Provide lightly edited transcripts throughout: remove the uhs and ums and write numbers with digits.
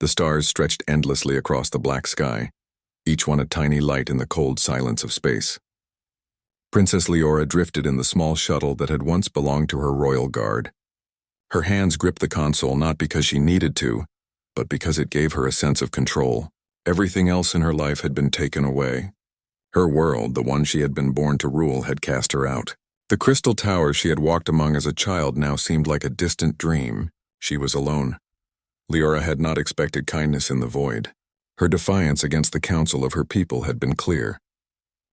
The stars stretched endlessly across the black sky, each one a tiny light in the cold silence of space. Princess Leora drifted in the small shuttle that had once belonged to her royal guard. Her hands gripped the console not because she needed to, but because it gave her a sense of control. Everything else in her life had been taken away. Her world, the one she had been born to rule, had cast her out. The crystal towers she had walked among as a child now seemed like a distant dream. She was alone. Leora had not expected kindness in the void. Her defiance against the counsel of her people had been clear.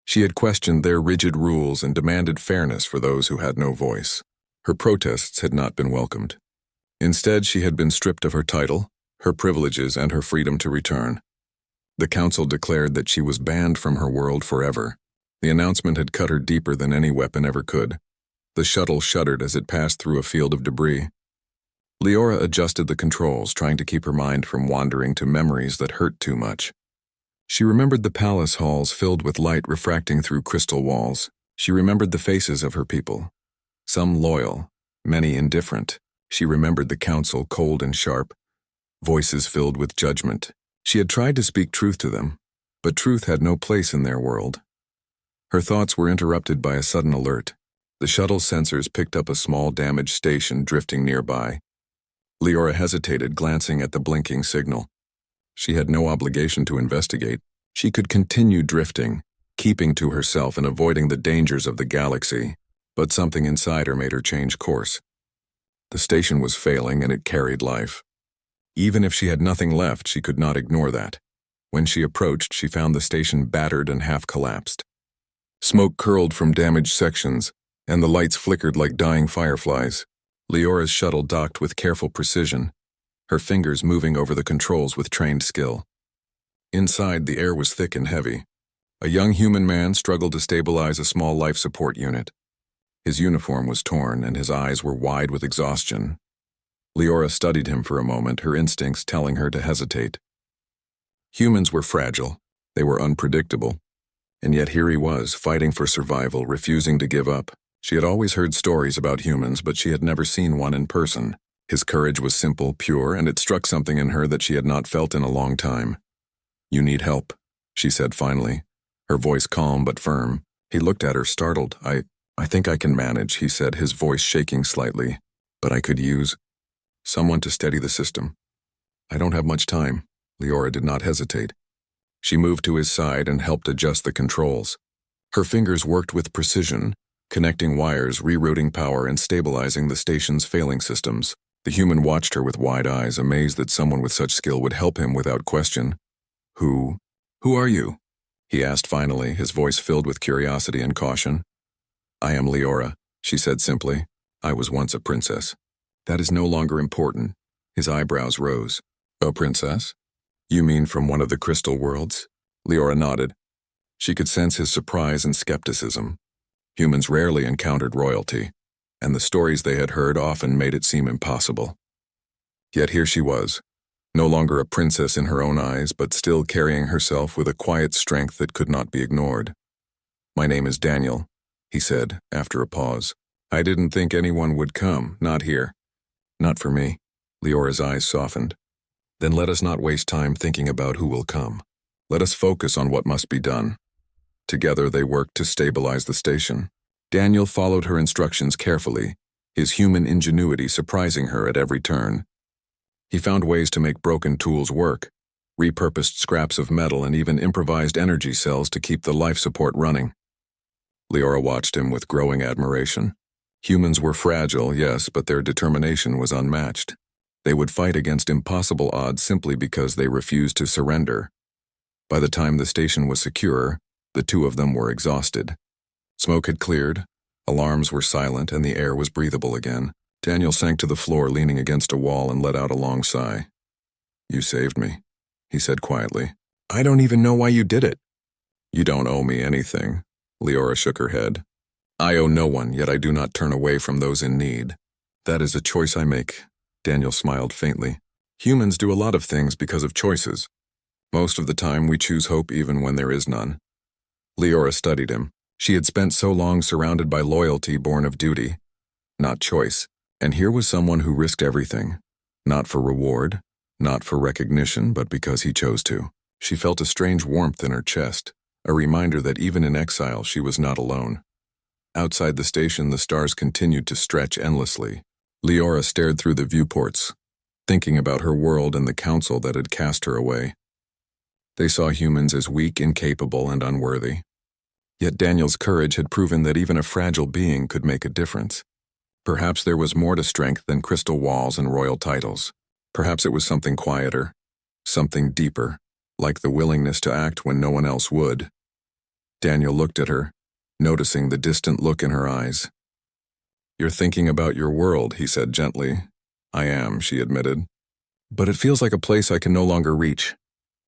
She had questioned their rigid rules and demanded fairness for those who had no voice. Her protests had not been welcomed. Instead, she had been stripped of her title, her privileges, and her freedom to return. The council declared that she was banned from her world forever. The announcement had cut her deeper than any weapon ever could. The shuttle shuddered as it passed through a field of debris. Leora adjusted the controls, trying to keep her mind from wandering to memories that hurt too much. She remembered the palace halls filled with light refracting through crystal walls. She remembered the faces of her people. Some loyal, many indifferent. She remembered the council, cold and sharp, voices filled with judgment. She had tried to speak truth to them, but truth had no place in their world. Her thoughts were interrupted by a sudden alert. The shuttle's sensors picked up a small damaged station drifting nearby. Leora hesitated, glancing at the blinking signal. She had no obligation to investigate. She could continue drifting, keeping to herself and avoiding the dangers of the galaxy, but something inside her made her change course. The station was failing and it carried life. Even if she had nothing left, she could not ignore that. When she approached, she found the station battered and half-collapsed. Smoke curled from damaged sections, and the lights flickered like dying fireflies. Leora's shuttle docked with careful precision, her fingers moving over the controls with trained skill. Inside, the air was thick and heavy. A young human man struggled to stabilize a small life support unit. His uniform was torn, and his eyes were wide with exhaustion. Leora studied him for a moment, her instincts telling her to hesitate. Humans were fragile, they were unpredictable, and yet here he was, fighting for survival, refusing to give up. She had always heard stories about humans, but she had never seen one in person. His courage was simple, pure, and it struck something in her that she had not felt in a long time. "You need help," she said finally, her voice calm but firm. He looked at her, startled. I think I can manage," he said, his voice shaking slightly. "But I could use someone to steady the system." "I don't have much time." Leora did not hesitate. She moved to his side and helped adjust the controls. Her fingers worked with precision, connecting wires, rerouting power, and stabilizing the station's failing systems. The human watched her with wide eyes, amazed that someone with such skill would help him without question. Who are you?" he asked finally, his voice filled with curiosity and caution. "I am Leora," she said simply. "I was once a princess." "That is no longer important." His eyebrows rose. "A princess? You mean from one of the crystal worlds?" Leora nodded. She could sense his surprise and skepticism. Humans rarely encountered royalty, and the stories they had heard often made it seem impossible. Yet here she was, no longer a princess in her own eyes, but still carrying herself with a quiet strength that could not be ignored. "My name is Daniel," he said, after a pause. "I didn't think anyone would come, not here." "Not for me." Leora's eyes softened. "Then let us not waste time thinking about who will come. Let us focus on what must be done." Together they worked to stabilize the station. Daniel followed her instructions carefully, his human ingenuity surprising her at every turn. He found ways to make broken tools work, repurposed scraps of metal, and even improvised energy cells to keep the life support running. Leora watched him with growing admiration. Humans were fragile, yes, but their determination was unmatched. They would fight against impossible odds simply because they refused to surrender. By the time the station was secure, the two of them were exhausted. Smoke had cleared, alarms were silent, and the air was breathable again. Daniel sank to the floor, leaning against a wall, and let out a long sigh. "You saved me," he said quietly. "I don't even know why you did it." "You don't owe me anything." Leora shook her head. "I owe no one, yet I do not turn away from those in need. That is a choice I make." Daniel smiled faintly. "Humans do a lot of things because of choices. Most of the time we choose hope even when there is none." Leora studied him. She had spent so long surrounded by loyalty born of duty, not choice, and here was someone who risked everything, not for reward, Not for recognition, but because he chose to. She felt a strange warmth in her chest, a reminder that even in exile she was not alone. Outside the station, the stars continued to stretch endlessly. Leora stared through the viewports, thinking about her world and the council that had cast her away. They saw humans as weak, incapable, and unworthy. Yet Daniel's courage had proven that even a fragile being could make a difference. Perhaps there was more to strength than crystal walls and royal titles. Perhaps it was something quieter, something deeper, like the willingness to act when no one else would. Daniel looked at her, noticing the distant look in her eyes. "You're thinking about your world," he said gently. "I am," she admitted. "But it feels like a place I can no longer reach.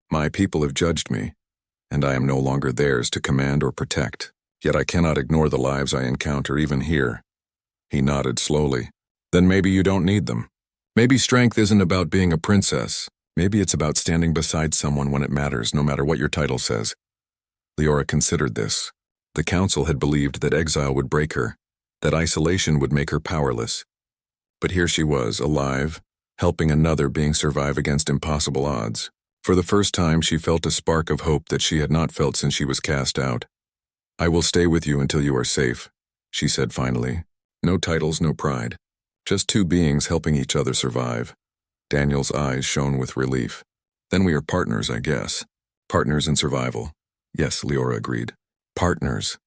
My people have judged me, and I am no longer theirs to command or protect. Yet I cannot ignore the lives I encounter even here." He nodded slowly. "Then maybe you don't need them. Maybe strength isn't about being a princess. Maybe it's about standing beside someone when it matters, no matter what your title says." Leora considered this. The council had believed that exile would break her, that isolation would make her powerless. But here she was, alive, helping another being survive against impossible odds. For the first time, she felt a spark of hope that she had not felt since she was cast out. "I will stay with you until you are safe," she said finally. "No titles, no pride. Just two beings helping each other survive." Daniel's eyes shone with relief. "Then we are partners, I guess. Partners in survival." "Yes," Leora agreed. "Partners."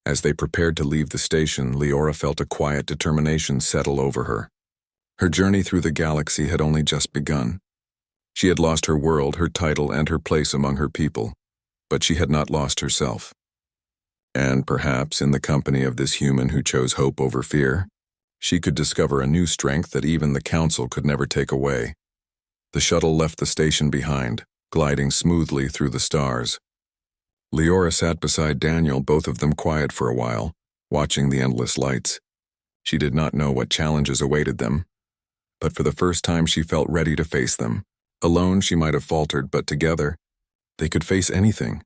As they prepared to leave the station, Leora felt a quiet determination settle over her. Her journey through the galaxy had only just begun. She had lost her world, her title, and her place among her people, but she had not lost herself. And perhaps, in the company of this human who chose hope over fear, she could discover a new strength that even the council could never take away. The shuttle left the station behind, gliding smoothly through the stars. Leora sat beside Daniel, both of them quiet for a while, watching the endless lights. She did not know what challenges awaited them, but for the first time she felt ready to face them. Alone she might have faltered, but together, they could face anything.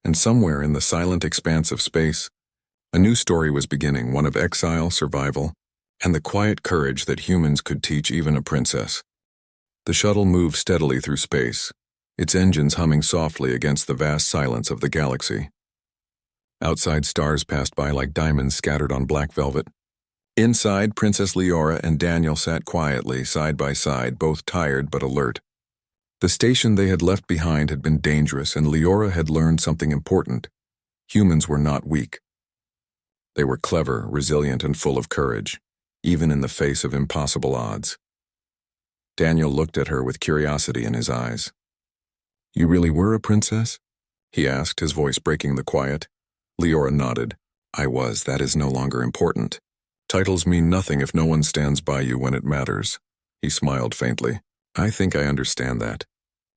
And somewhere in the silent expanse of space, a new story was beginning, one of exile, survival, and the quiet courage that humans could teach even a princess. The shuttle moved steadily through space, its engines humming softly against the vast silence of the galaxy. Outside, stars passed by like diamonds scattered on black velvet. Inside, Princess Leora and Daniel sat quietly, side by side, both tired but alert. The station they had left behind had been dangerous, and Leora had learned something important. Humans were not weak. They were clever, resilient, and full of courage, even in the face of impossible odds. Daniel looked at her with curiosity in his eyes. "You really were a princess?" he asked, his voice breaking the quiet. Leora nodded. "I was. That is no longer important. Titles mean nothing if no one stands by you when it matters." He smiled faintly. "I think I understand that.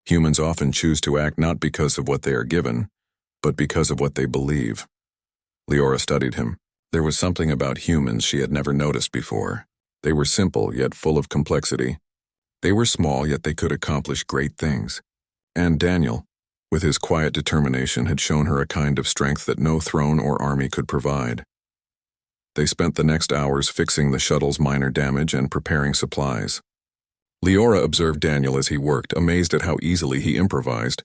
Humans often choose to act not because of what they are given, but because of what they believe." Leora studied him. There was something about humans she had never noticed before. They were simple, yet full of complexity. They were small, yet they could accomplish great things. And Daniel, with his quiet determination, had shown her a kind of strength that no throne or army could provide. They spent the next hours fixing the shuttle's minor damage and preparing supplies. Leora observed Daniel as he worked, amazed at how easily he improvised.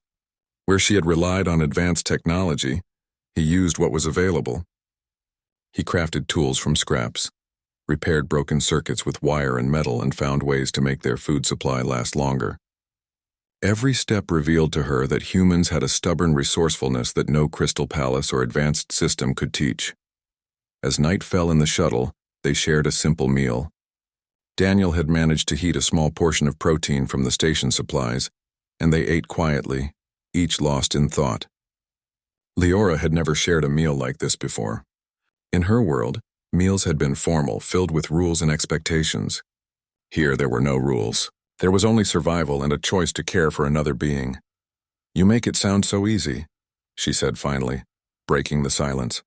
Where she had relied on advanced technology, he used what was available. He crafted tools from scraps, repaired broken circuits with wire and metal, and found ways to make their food supply last longer. Every step revealed to her that humans had a stubborn resourcefulness that no crystal palace or advanced system could teach. As night fell in the shuttle, they shared a simple meal. Daniel had managed to heat a small portion of protein from the station supplies, and they ate quietly, each lost in thought. Leora had never shared a meal like this before. In her world, meals had been formal, filled with rules and expectations. Here there were no rules. There was only survival and a choice to care for another being. "You make it sound so easy," she said finally, breaking the silence.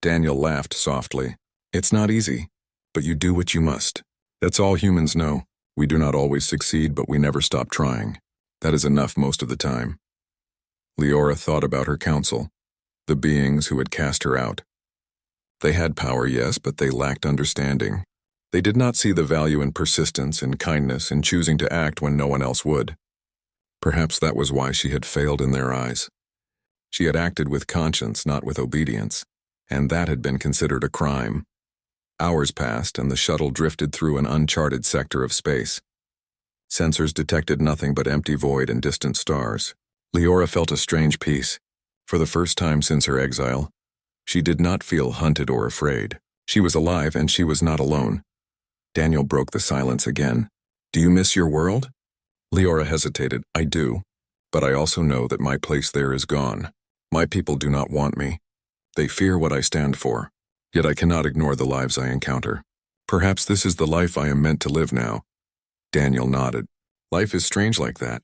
Daniel laughed softly. "It's not easy, but you do what you must. That's all humans know. We do not always succeed, but we never stop trying. That is enough most of the time." Leora thought about her council, the beings who had cast her out. They had power, yes, but they lacked understanding. They did not see the value in persistence and kindness in choosing to act when no one else would. Perhaps that was why she had failed in their eyes. She had acted with conscience, not with obedience, and that had been considered a crime. Hours passed, and the shuttle drifted through an uncharted sector of space. Sensors detected nothing but empty void and distant stars. Leora felt a strange peace. For the first time since her exile, she did not feel hunted or afraid. She was alive, and she was not alone. Daniel broke the silence again. "Do you miss your world?" Leora hesitated. "I do, but I also know that my place there is gone. My people do not want me. They fear what I stand for. Yet I cannot ignore the lives I encounter. Perhaps this is the life I am meant to live now." Daniel nodded. "Life is strange like that.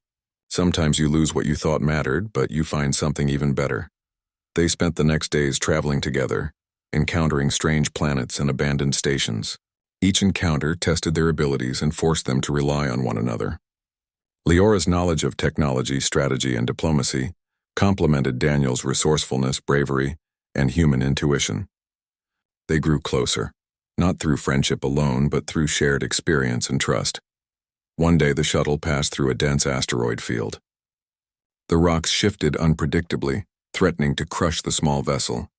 Sometimes you lose what you thought mattered, but you find something even better." They spent the next days traveling together, encountering strange planets and abandoned stations. Each encounter tested their abilities and forced them to rely on one another. Leora's knowledge of technology, strategy, and diplomacy complemented Daniel's resourcefulness, bravery, and human intuition. They grew closer, not through friendship alone, but through shared experience and trust. One day the shuttle passed through a dense asteroid field. The rocks shifted unpredictably, threatening to crush the small vessel.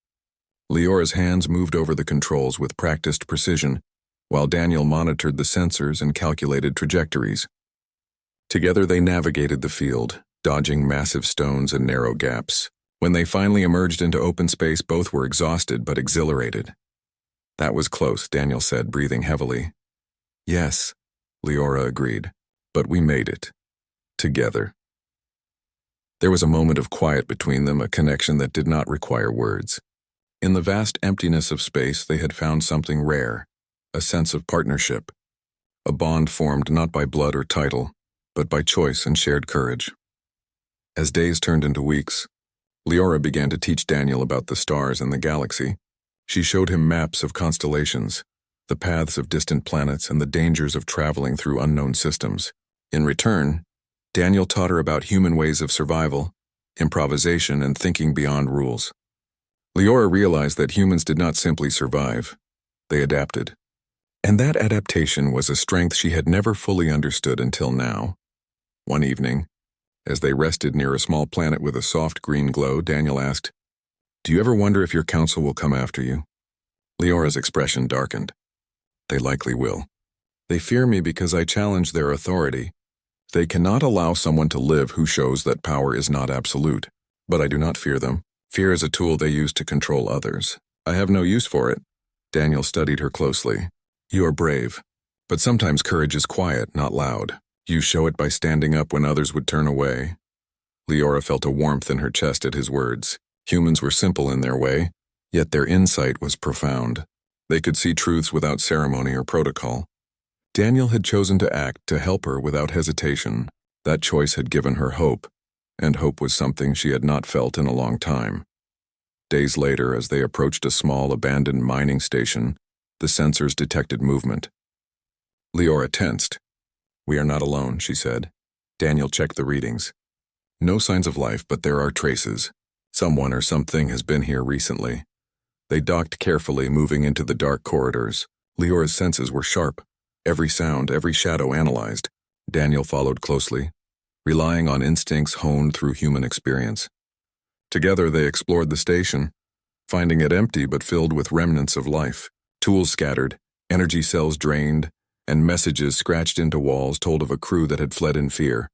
Leora's hands moved over the controls with practiced precision, while Daniel monitored the sensors and calculated trajectories. Together they navigated the field, dodging massive stones and narrow gaps. When they finally emerged into open space, both were exhausted but exhilarated. "That was close," Daniel said, breathing heavily. "Yes," Leora agreed, "but we made it. Together." There was a moment of quiet between them, a connection that did not require words. In the vast emptiness of space, they had found something rare, a sense of partnership, a bond formed not by blood or title, but by choice and shared courage. As days turned into weeks, Leora began to teach Daniel about the stars and the galaxy. She showed him maps of constellations, the paths of distant planets, and the dangers of traveling through unknown systems. In return, Daniel taught her about human ways of survival, improvisation, and thinking beyond rules. Leora realized that humans did not simply survive, they adapted. And that adaptation was a strength she had never fully understood until now. One evening, as they rested near a small planet with a soft green glow, Daniel asked, "Do you ever wonder if your council will come after you?" Leora's expression darkened. "They likely will. They fear me because I challenge their authority. They cannot allow someone to live who shows that power is not absolute. But I do not fear them. Fear is a tool they use to control others. I have no use for it." Daniel studied her closely. "You are brave, but sometimes courage is quiet, not loud. You show it by standing up when others would turn away." Leora felt a warmth in her chest at his words. Humans were simple in their way, yet their insight was profound. They could see truths without ceremony or protocol. Daniel had chosen to act to help her without hesitation. That choice had given her hope, and hope was something she had not felt in a long time. Days later, as they approached a small, abandoned mining station, the sensors detected movement. Leora tensed. "We are not alone," she said. Daniel checked the readings. "No signs of life, but there are traces. Someone or something has been here recently." They docked carefully, moving into the dark corridors. Leora's senses were sharp. Every sound, every shadow analyzed. Daniel followed closely, relying on instincts honed through human experience. Together they explored the station, finding it empty but filled with remnants of life. Tools scattered, energy cells drained, and messages scratched into walls told of a crew that had fled in fear.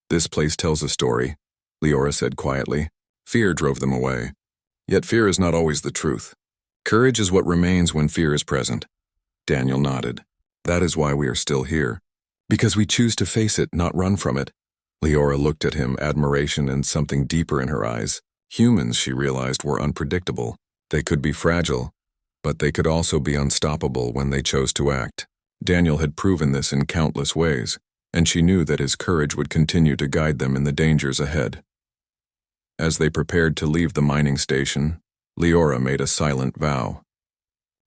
"This place tells a story," Leora said quietly. "Fear drove them away. Yet fear is not always the truth. Courage is what remains when fear is present." Daniel nodded. "That is why we are still here. Because we choose to face it, not run from it." Leora looked at him, admiration and something deeper in her eyes. Humans, she realized, were unpredictable. They could be fragile, but they could also be unstoppable when they chose to act. Daniel had proven this in countless ways, and she knew that his courage would continue to guide them in the dangers ahead. As they prepared to leave the mining station, Leora made a silent vow.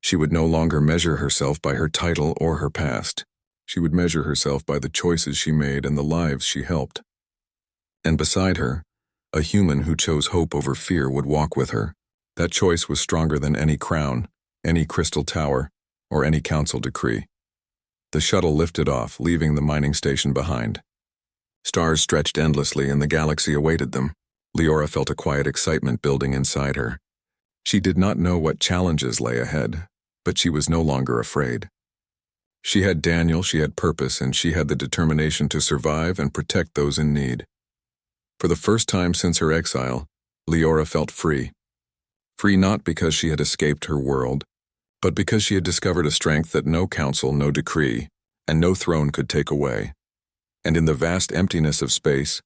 She would no longer measure herself by her title or her past. She would measure herself by the choices she made and the lives she helped. And beside her, a human who chose hope over fear would walk with her. That choice was stronger than any crown, any crystal tower, or any council decree. The shuttle lifted off, leaving the mining station behind. Stars stretched endlessly and the galaxy awaited them. Leora felt a quiet excitement building inside her. She did not know what challenges lay ahead, but she was no longer afraid. She had Daniel, she had purpose, and she had the determination to survive and protect those in need. For the first time since her exile, Leora felt free. Free not because she had escaped her world, but because she had discovered a strength that no council, no decree, and no throne could take away. And in the vast emptiness of space,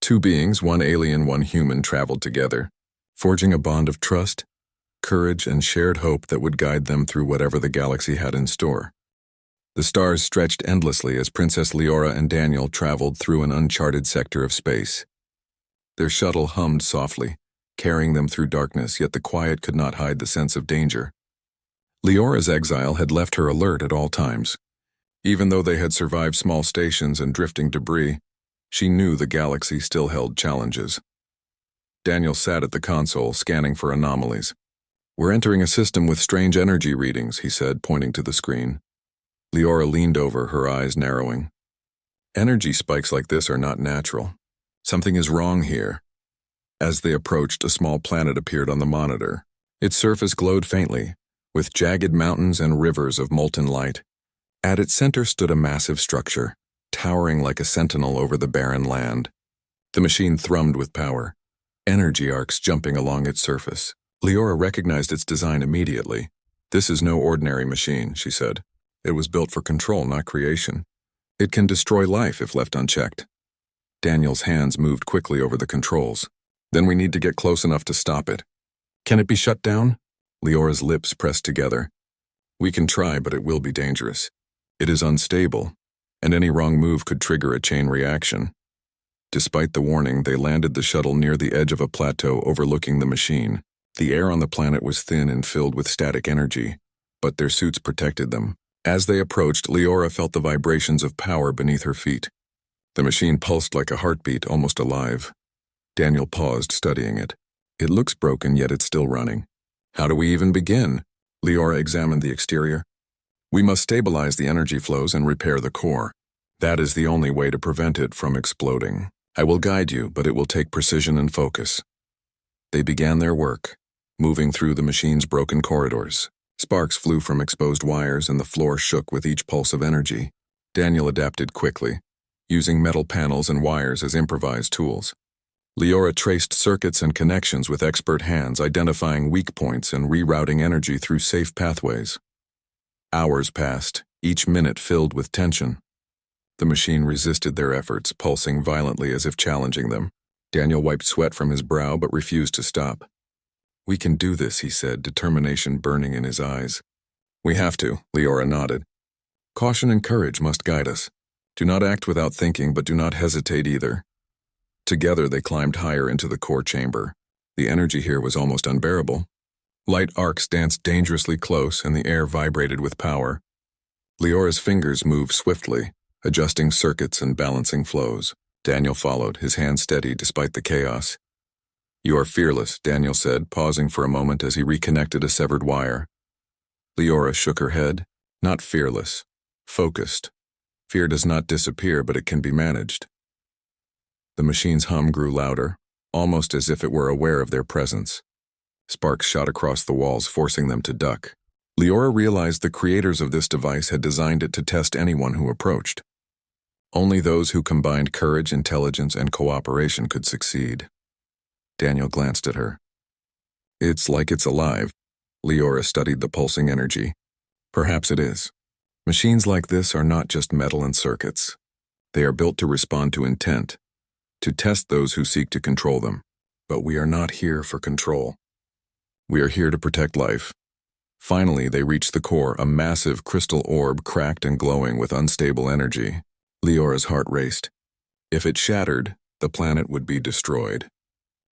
two beings, one alien, one human, traveled together, forging a bond of trust, courage, and shared hope that would guide them through whatever the galaxy had in store. The stars stretched endlessly as Princess Leora and Daniel traveled through an uncharted sector of space. Their shuttle hummed softly, carrying them through darkness, yet the quiet could not hide the sense of danger. Leora's exile had left her alert at all times. Even though they had survived small stations and drifting debris, she knew the galaxy still held challenges. Daniel sat at the console, scanning for anomalies. "We're entering a system with strange energy readings," he said, pointing to the screen. Leora leaned over, her eyes narrowing. "Energy spikes like this are not natural. Something is wrong here." As they approached, a small planet appeared on the monitor. Its surface glowed faintly, with jagged mountains and rivers of molten light. At its center stood a massive structure, towering like a sentinel over the barren land. The machine thrummed with power, energy arcs jumping along its surface. Leora recognized its design immediately. "This is no ordinary machine," she said. "It was built for control, not creation. It can destroy life if left unchecked." Daniel's hands moved quickly over the controls. "Then we need to get close enough to stop it." "Can it be shut down?" Leora's lips pressed together. "We can try, but it will be dangerous. It is unstable, and any wrong move could trigger a chain reaction." Despite the warning, they landed the shuttle near the edge of a plateau overlooking the machine. The air on the planet was thin and filled with static energy, but their suits protected them. As they approached, Leora felt the vibrations of power beneath her feet. The machine pulsed like a heartbeat, almost alive. Daniel paused, studying it. "It looks broken, yet it's still running. How do we even begin?" Leora examined the exterior. "We must stabilize the energy flows and repair the core. That is the only way to prevent it from exploding. I will guide you, but it will take precision and focus." They began their work, moving through the machine's broken corridors. Sparks flew from exposed wires and the floor shook with each pulse of energy. Daniel adapted quickly, using metal panels and wires as improvised tools. Leora traced circuits and connections with expert hands, identifying weak points and rerouting energy through safe pathways. Hours passed, each minute filled with tension. The machine resisted their efforts, pulsing violently as if challenging them. Daniel wiped sweat from his brow but refused to stop. "We can do this," he said, determination burning in his eyes. "We have to," Leora nodded. "Caution and courage must guide us. Do not act without thinking, but do not hesitate either." Together they climbed higher into the core chamber. The energy here was almost unbearable. Light arcs danced dangerously close and the air vibrated with power. Leora's fingers moved swiftly, adjusting circuits and balancing flows. Daniel followed, his hands steady despite the chaos. "You are fearless," Daniel said, pausing for a moment as he reconnected a severed wire. Leora shook her head. "Not fearless. Focused. Fear does not disappear, but it can be managed." The machine's hum grew louder, almost as if it were aware of their presence. Sparks shot across the walls, forcing them to duck. Leora realized the creators of this device had designed it to test anyone who approached. Only those who combined courage, intelligence, and cooperation could succeed. Daniel glanced at her. "It's like it's alive." Leora studied the pulsing energy. "Perhaps it is. Machines like this are not just metal and circuits. They are built to respond to intent, to test those who seek to control them. But we are not here for control. We are here to protect life." Finally, they reached the core, a massive crystal orb cracked and glowing with unstable energy. Leora's heart raced. If it shattered, the planet would be destroyed.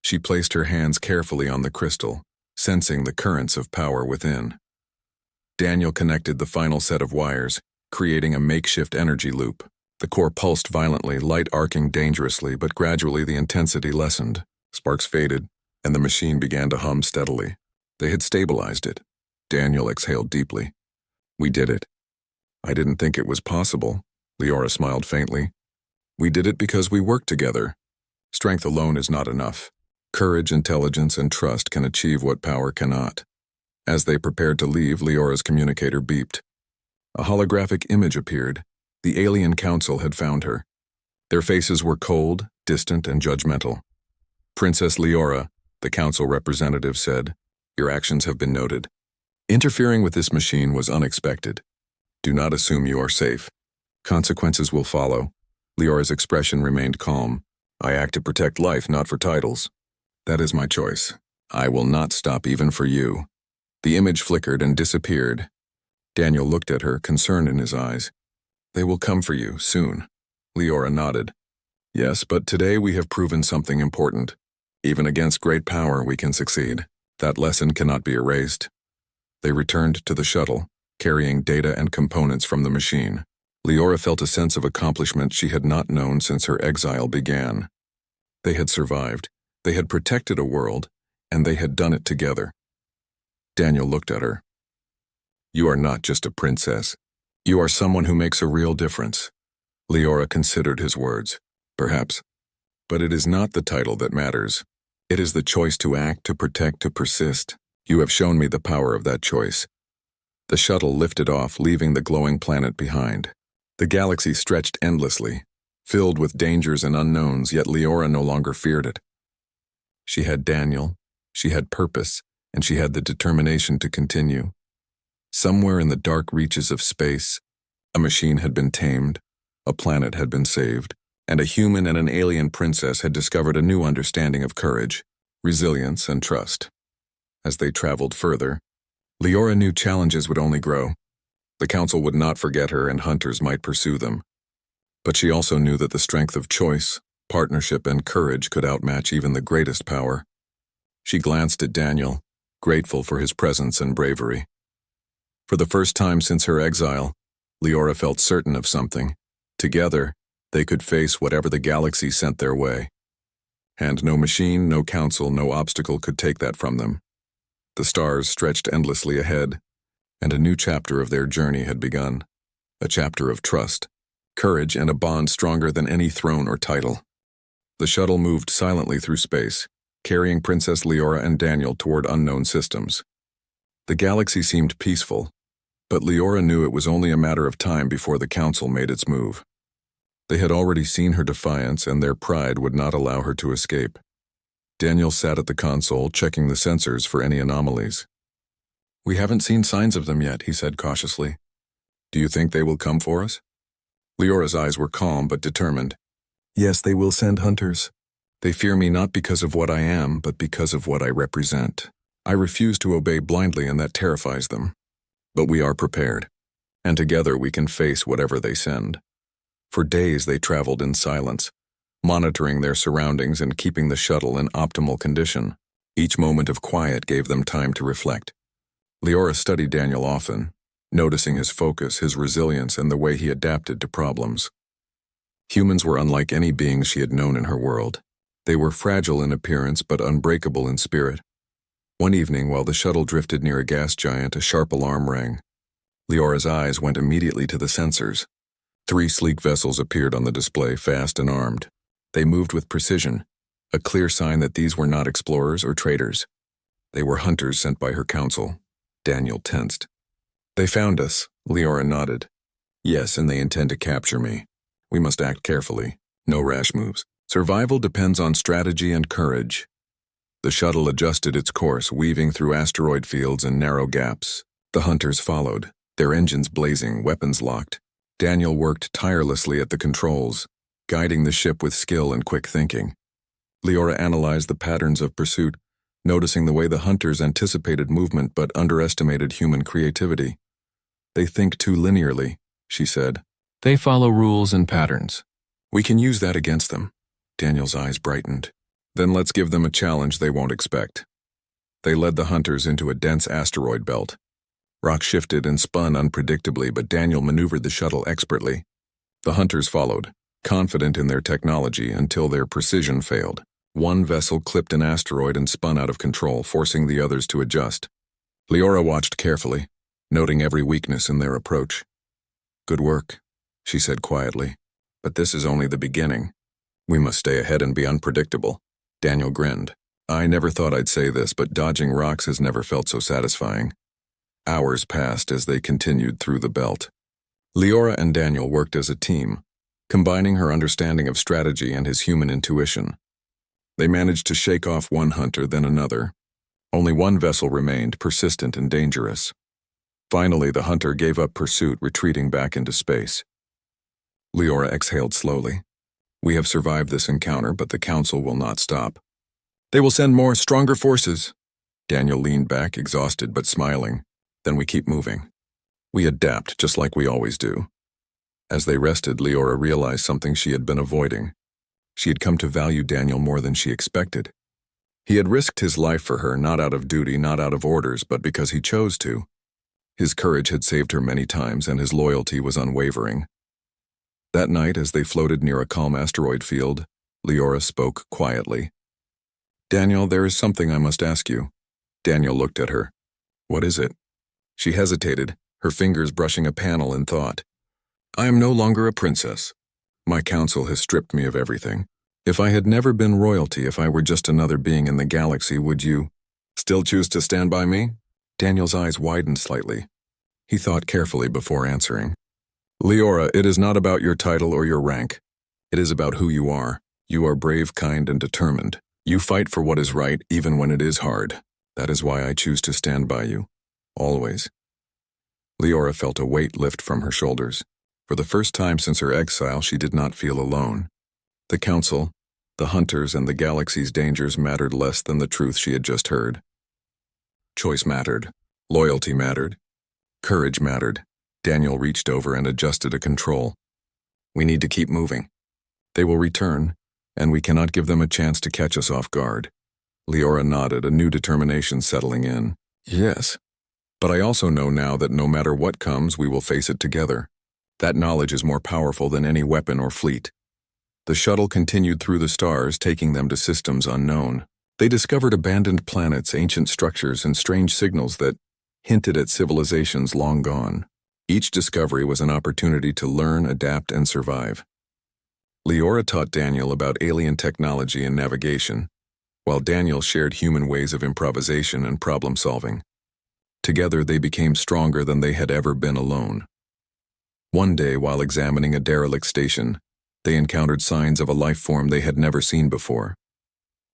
She placed her hands carefully on the crystal, sensing the currents of power within. Daniel connected the final set of wires, creating a makeshift energy loop. The core pulsed violently, light arcing dangerously, but gradually the intensity lessened. Sparks faded, and the machine began to hum steadily. They had stabilized it. Daniel exhaled deeply. "We did it." I didn't think it was possible, Leora smiled faintly. We did it because we worked together. Strength alone is not enough. Courage, intelligence, and trust can achieve what power cannot. As they prepared to leave, Leora's communicator beeped. A holographic image appeared. The alien council had found her. Their faces were cold, distant, and judgmental. Princess Leora, the council representative said, your actions have been noted. Interfering with this machine was unexpected. Do not assume you are safe. Consequences will follow. Leora's expression remained calm. I act to protect life, not for titles. That is my choice. I will not stop even for you. The image flickered and disappeared. Daniel looked at her, concern in his eyes. They will come for you, soon. Leora nodded. Yes, but today we have proven something important. Even against great power, we can succeed. That lesson cannot be erased. They returned to the shuttle, carrying data and components from the machine. Leora felt a sense of accomplishment she had not known since her exile began. They had survived, they had protected a world, and they had done it together. Daniel looked at her. You are not just a princess. You are someone who makes a real difference. Leora considered his words. Perhaps. But it is not the title that matters. It is the choice to act, to protect, to persist. You have shown me the power of that choice. The shuttle lifted off, leaving the glowing planet behind. The galaxy stretched endlessly, filled with dangers and unknowns, yet Leora no longer feared it. She had Daniel, she had purpose, and she had the determination to continue. Somewhere in the dark reaches of space, a machine had been tamed, a planet had been saved, and a human and an alien princess had discovered a new understanding of courage, resilience, and trust. As they traveled further, Leora knew challenges would only grow. The council would not forget her and hunters might pursue them. But she also knew that the strength of choice, partnership, and courage could outmatch even the greatest power. She glanced at Daniel, grateful for his presence and bravery. For the first time since her exile, Leora felt certain of something. Together, they could face whatever the galaxy sent their way. And no machine, no council, no obstacle could take that from them. The stars stretched endlessly ahead, and a new chapter of their journey had begun. A chapter of trust, courage, and a bond stronger than any throne or title. The shuttle moved silently through space, carrying Princess Leora and Daniel toward unknown systems. The galaxy seemed peaceful, but Leora knew it was only a matter of time before the council made its move. They had already seen her defiance, and their pride would not allow her to escape. Daniel sat at the console, checking the sensors for any anomalies. We haven't seen signs of them yet, he said cautiously. Do you think they will come for us? Leora's eyes were calm but determined. Yes, they will send hunters. They fear me not because of what I am, but because of what I represent. I refuse to obey blindly, and that terrifies them. But we are prepared, and together we can face whatever they send. For days they traveled in silence, monitoring their surroundings and keeping the shuttle in optimal condition. Each moment of quiet gave them time to reflect. Leora studied Daniel often, noticing his focus, his resilience, and the way he adapted to problems. Humans were unlike any beings she had known in her world. They were fragile in appearance but unbreakable in spirit. One evening, while the shuttle drifted near a gas giant, a sharp alarm rang. Leora's eyes went immediately to the sensors. 3 sleek vessels appeared on the display, fast and armed. They moved with precision, a clear sign that these were not explorers or traders. They were hunters sent by her council. Daniel tensed. They found us, Leora nodded. Yes, and they intend to capture me. We must act carefully. No rash moves. Survival depends on strategy and courage. The shuttle adjusted its course, weaving through asteroid fields and narrow gaps. The hunters followed, their engines blazing, weapons locked. Daniel worked tirelessly at the controls, guiding the ship with skill and quick thinking. Leora analyzed the patterns of pursuit, noticing the way the hunters anticipated movement but underestimated human creativity. They think too linearly, she said. They follow rules and patterns. We can use that against them. Daniel's eyes brightened. Then let's give them a challenge they won't expect. They led the hunters into a dense asteroid belt. Rock shifted and spun unpredictably, but Daniel maneuvered the shuttle expertly. The hunters followed, confident in their technology until their precision failed. One vessel clipped an asteroid and spun out of control, forcing the others to adjust. Leora watched carefully, noting every weakness in their approach. Good work, she said quietly. But this is only the beginning. We must stay ahead and be unpredictable. Daniel grinned. I never thought I'd say this, but dodging rocks has never felt so satisfying. Hours passed as they continued through the belt. Leora and Daniel worked as a team, combining her understanding of strategy and his human intuition. They managed to shake off one hunter, then another. Only one vessel remained, persistent and dangerous. Finally, the hunter gave up pursuit, retreating back into space. Leora exhaled slowly. We have survived this encounter, but the Council will not stop. They will send more, stronger forces. Daniel leaned back, exhausted but smiling. Then we keep moving. We adapt, just like we always do. As they rested, Leora realized something she had been avoiding. She had come to value Daniel more than she expected. He had risked his life for her, not out of duty, not out of orders, but because he chose to. His courage had saved her many times, and his loyalty was unwavering. That night, as they floated near a calm asteroid field, Leora spoke quietly. Daniel, there is something I must ask you. Daniel looked at her. What is it? She hesitated, her fingers brushing a panel in thought. I am no longer a princess. My council has stripped me of everything. If I had never been royalty, if I were just another being in the galaxy, would you still choose to stand by me? Daniel's eyes widened slightly. He thought carefully before answering. Leora, it is not about your title or your rank. It is about who you are. You are brave, kind, and determined. You fight for what is right, even when it is hard. That is why I choose to stand by you. Always. Leora felt a weight lift from her shoulders. For the first time since her exile, she did not feel alone. The Council, the hunters, and the galaxy's dangers mattered less than the truth she had just heard. Choice mattered. Loyalty mattered. Courage mattered. Daniel reached over and adjusted a control. We need to keep moving. They will return, and we cannot give them a chance to catch us off guard. Leora nodded, a new determination settling in. Yes. But I also know now that no matter what comes, we will face it together. That knowledge is more powerful than any weapon or fleet. The shuttle continued through the stars, taking them to systems unknown. They discovered abandoned planets, ancient structures, and strange signals that hinted at civilizations long gone. Each discovery was an opportunity to learn, adapt, and survive. Leora taught Daniel about alien technology and navigation, while Daniel shared human ways of improvisation and problem-solving. Together, they became stronger than they had ever been alone. One day, while examining a derelict station, they encountered signs of a life form they had never seen before.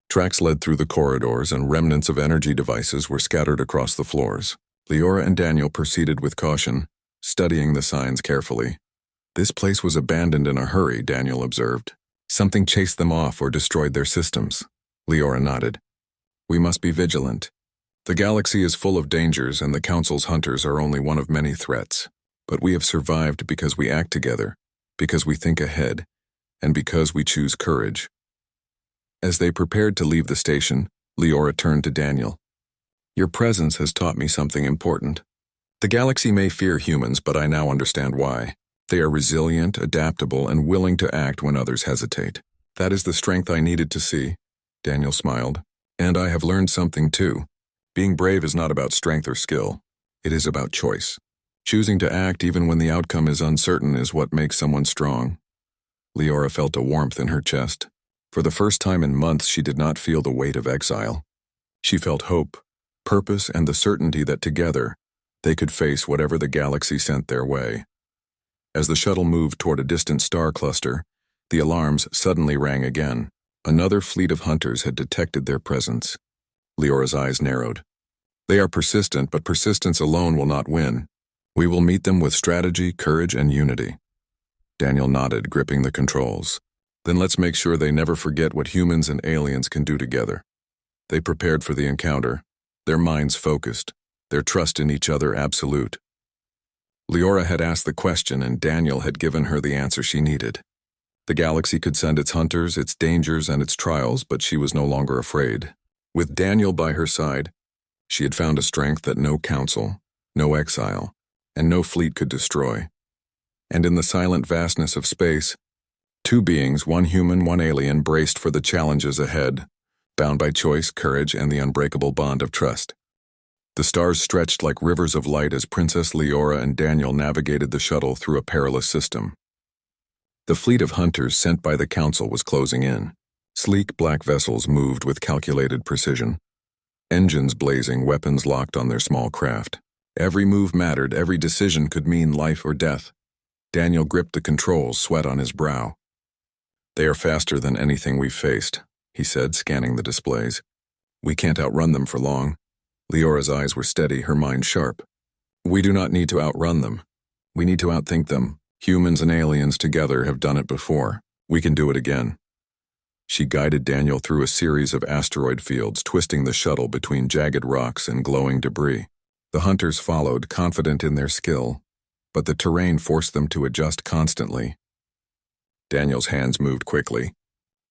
Tracks led through the corridors, and remnants of energy devices were scattered across the floors. Leora and Daniel proceeded with caution, studying the signs carefully. This place was abandoned in a hurry, Daniel observed. Something chased them off or destroyed their systems. Leora nodded. We must be vigilant. The galaxy is full of dangers, and the Council's hunters are only one of many threats. But we have survived because we act together, because we think ahead, and because we choose courage. As they prepared to leave the station, Leora turned to Daniel. Your presence has taught me something important. The galaxy may fear humans, but I now understand why. They are resilient, adaptable, and willing to act when others hesitate. That is the strength I needed to see. Daniel smiled. And I have learned something too. Being brave is not about strength or skill. It is about choice. Choosing to act even when the outcome is uncertain is what makes someone strong. Leora felt a warmth in her chest. For the first time in months, she did not feel the weight of exile. She felt hope, purpose, and the certainty that together, they could face whatever the galaxy sent their way. As the shuttle moved toward a distant star cluster, the alarms suddenly rang again. Another fleet of hunters had detected their presence. Leora's eyes narrowed. They are persistent, but persistence alone will not win. We will meet them with strategy, courage, and unity. Daniel nodded, gripping the controls. Then let's make sure they never forget what humans and aliens can do together. They prepared for the encounter, their minds focused, their trust in each other absolute. Leora had asked the question, and Daniel had given her the answer she needed. The galaxy could send its hunters, its dangers, and its trials, but she was no longer afraid. With Daniel by her side, she had found a strength that no council, no exile, and no fleet could destroy. And in the silent vastness of space, two beings, one human, one alien, braced for the challenges ahead, bound by choice, courage, and the unbreakable bond of trust. The stars stretched like rivers of light as Princess Leora and Daniel navigated the shuttle through a perilous system. The fleet of hunters sent by the Council was closing in. Sleek black vessels moved with calculated precision. Engines blazing, weapons locked on their small craft. Every move mattered, every decision could mean life or death. Daniel gripped the controls, sweat on his brow. "They are faster than anything we've faced," he said, scanning the displays. "We can't outrun them for long." Leora's eyes were steady, her mind sharp. "We do not need to outrun them. We need to outthink them. Humans and aliens together have done it before. We can do it again." She guided Daniel through a series of asteroid fields, twisting the shuttle between jagged rocks and glowing debris. The hunters followed, confident in their skill, but the terrain forced them to adjust constantly. Daniel's hands moved quickly,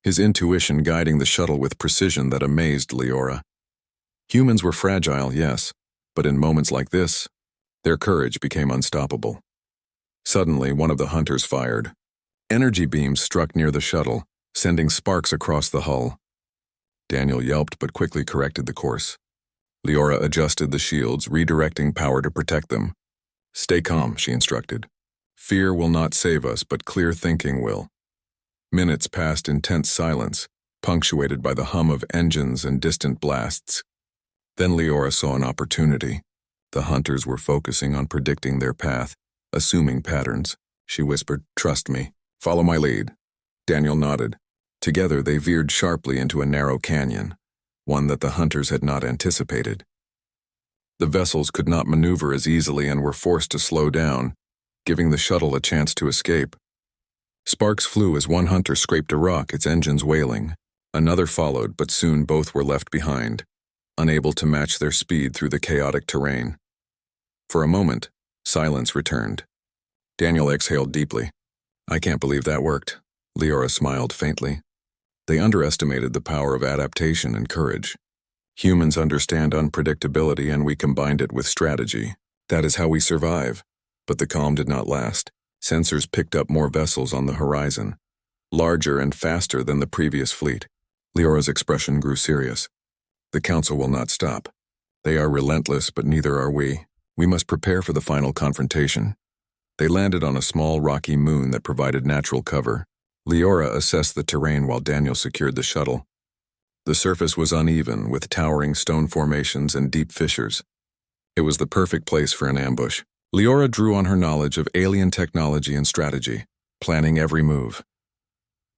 his intuition guiding the shuttle with precision that amazed Leora. Humans were fragile, yes, but in moments like this, their courage became unstoppable. Suddenly, one of the hunters fired. Energy beams struck near the shuttle, sending sparks across the hull. Daniel yelped but quickly corrected the course. Leora adjusted the shields, redirecting power to protect them. "Stay calm," she instructed. "Fear will not save us, but clear thinking will." Minutes passed in tense silence, punctuated by the hum of engines and distant blasts. Then Leora saw an opportunity. The hunters were focusing on predicting their path, assuming patterns. She whispered, "Trust me. Follow my lead." Daniel nodded. Together they veered sharply into a narrow canyon, one that the hunters had not anticipated. The vessels could not maneuver as easily and were forced to slow down, giving the shuttle a chance to escape. Sparks flew as one hunter scraped a rock, its engines wailing. Another followed, but soon both were left behind, unable to match their speed through the chaotic terrain. For a moment, silence returned. Daniel exhaled deeply. "I can't believe that worked." Leora smiled faintly. They underestimated the power of adaptation and courage. Humans understand unpredictability, and we combined it with strategy. That is how we survive. But the calm did not last. Sensors picked up more vessels on the horizon, larger and faster than the previous fleet. Leora's expression grew serious. "The Council will not stop. They are relentless, but neither are we. We must prepare for the final confrontation." They landed on a small rocky moon that provided natural cover. Leora assessed the terrain while Daniel secured the shuttle. The surface was uneven, with towering stone formations and deep fissures. It was the perfect place for an ambush. Leora drew on her knowledge of alien technology and strategy, planning every move.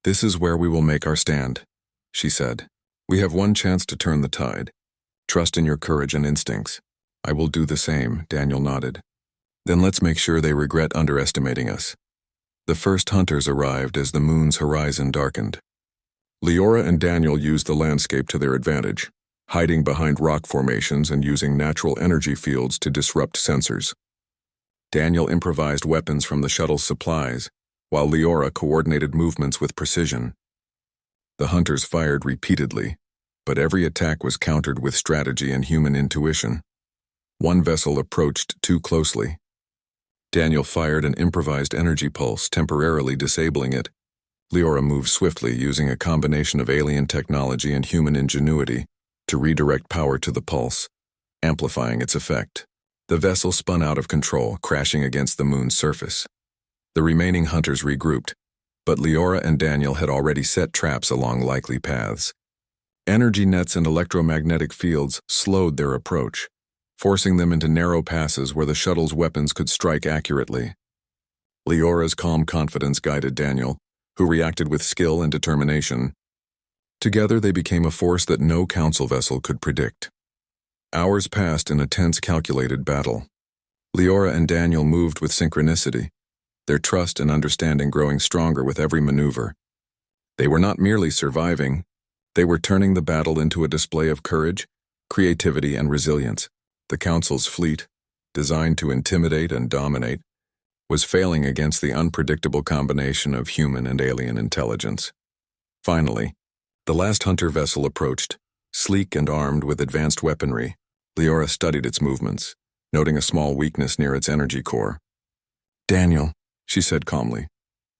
"This is where we will make our stand," she said. "We have one chance to turn the tide. Trust in your courage and instincts." "I will do the same," Daniel nodded. "Then let's make sure they regret underestimating us." The first hunters arrived as the moon's horizon darkened. Leora and Daniel used the landscape to their advantage, hiding behind rock formations and using natural energy fields to disrupt sensors. Daniel improvised weapons from the shuttle's supplies, while Leora coordinated movements with precision. The hunters fired repeatedly, but every attack was countered with strategy and human intuition. One vessel approached too closely. Daniel fired an improvised energy pulse, temporarily disabling it. Leora moved swiftly, using a combination of alien technology and human ingenuity to redirect power to the pulse, amplifying its effect. The vessel spun out of control, crashing against the moon's surface. The remaining hunters regrouped, but Leora and Daniel had already set traps along likely paths. Energy nets and electromagnetic fields slowed their approach, forcing them into narrow passes where the shuttle's weapons could strike accurately. Leora's calm confidence guided Daniel, who reacted with skill and determination. Together they became a force that no Council vessel could predict. Hours passed in a tense, calculated battle. Leora and Daniel moved with synchronicity, their trust and understanding growing stronger with every maneuver. They were not merely surviving, they were turning the battle into a display of courage, creativity, and resilience. The Council's fleet, designed to intimidate and dominate, was failing against the unpredictable combination of human and alien intelligence. Finally, the last hunter vessel approached, sleek and armed with advanced weaponry. Leora studied its movements, noting a small weakness near its energy core. "Daniel," she said calmly,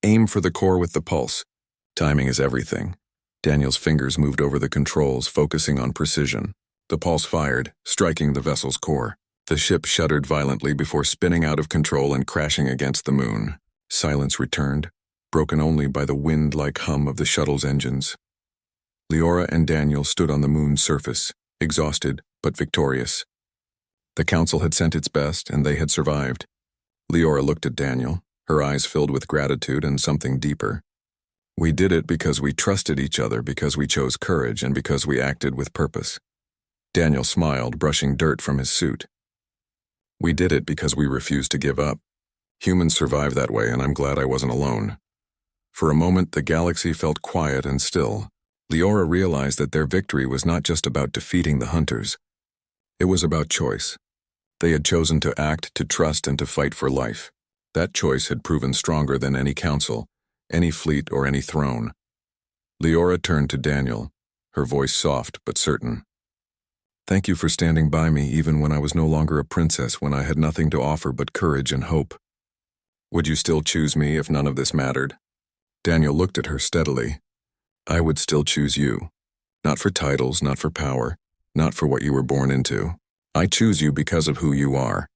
"aim for the core with the pulse. Timing is everything." Daniel's fingers moved over the controls, focusing on precision. The pulse fired, striking the vessel's core. The ship shuddered violently before spinning out of control and crashing against the moon. Silence returned, broken only by the wind-like hum of the shuttle's engines. Leora and Daniel stood on the moon's surface, exhausted but victorious. The council had sent its best, and they had survived. Leora looked at Daniel, her eyes filled with gratitude and something deeper. We did it because we trusted each other, because we chose courage, and because we acted with purpose. Daniel smiled, brushing dirt from his suit. We did it because we refused to give up. Humans survive that way, and I'm glad I wasn't alone. For a moment, the galaxy felt quiet and still. Leora realized that their victory was not just about defeating the hunters. It was about choice. They had chosen to act, to trust, and to fight for life. That choice had proven stronger than any council, any fleet, or any throne. Leora turned to Daniel, her voice soft but certain. Thank you for standing by me even when I was no longer a princess, when I had nothing to offer but courage and hope. Would you still choose me if none of this mattered? Daniel looked at her steadily. I would still choose you. Not for titles, not for power, not for what you were born into. I choose you because of who you are.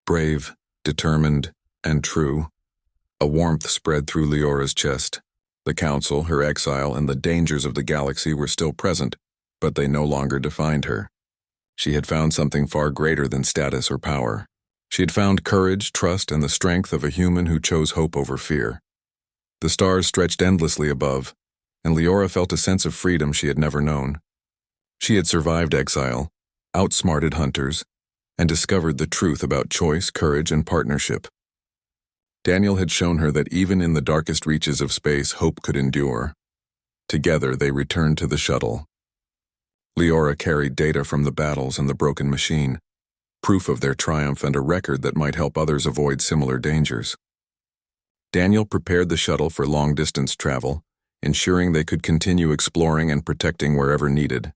Brave, determined, and true. A warmth spread through Leora's chest. The council, her exile, and the dangers of the galaxy were still present, but they no longer defined her. She had found something far greater than status or power. She had found courage, trust, and the strength of a human who chose hope over fear. The stars stretched endlessly above, and Leora felt a sense of freedom she had never known. She had survived exile, outsmarted hunters, and discovered the truth about choice, courage, and partnership. Daniel had shown her that even in the darkest reaches of space, hope could endure. Together, they returned to the shuttle. Leora carried data from the battles and the broken machine, proof of their triumph and a record that might help others avoid similar dangers. Daniel prepared the shuttle for long-distance travel, ensuring they could continue exploring and protecting wherever needed.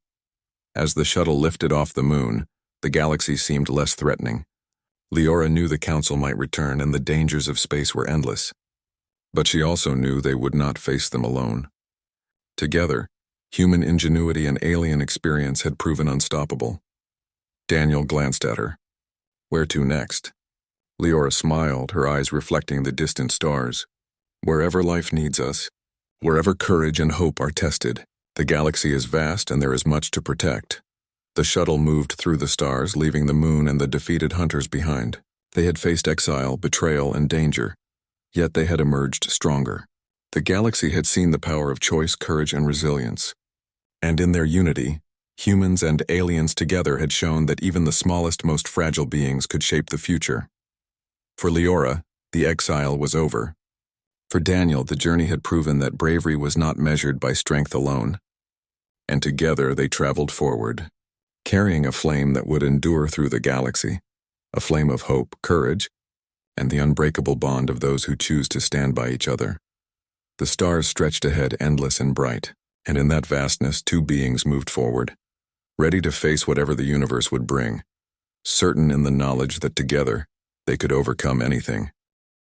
As the shuttle lifted off the moon, the galaxy seemed less threatening. Leora knew the council might return and the dangers of space were endless. But she also knew they would not face them alone. Together, human ingenuity and alien experience had proven unstoppable. Daniel glanced at her. Where to next? Leora smiled, her eyes reflecting the distant stars. Wherever life needs us, wherever courage and hope are tested, the galaxy is vast and there is much to protect. The shuttle moved through the stars, leaving the moon and the defeated hunters behind. They had faced exile, betrayal, and danger, yet they had emerged stronger. The galaxy had seen the power of choice, courage, and resilience. And in their unity, humans and aliens together had shown that even the smallest, most fragile beings could shape the future. For Leora, the exile was over. For Daniel, the journey had proven that bravery was not measured by strength alone. And together they traveled forward, carrying a flame that would endure through the galaxy, a flame of hope, courage, and the unbreakable bond of those who choose to stand by each other. The stars stretched ahead, endless and bright, and in that vastness, two beings moved forward, ready to face whatever the universe would bring, certain in the knowledge that together they could overcome anything.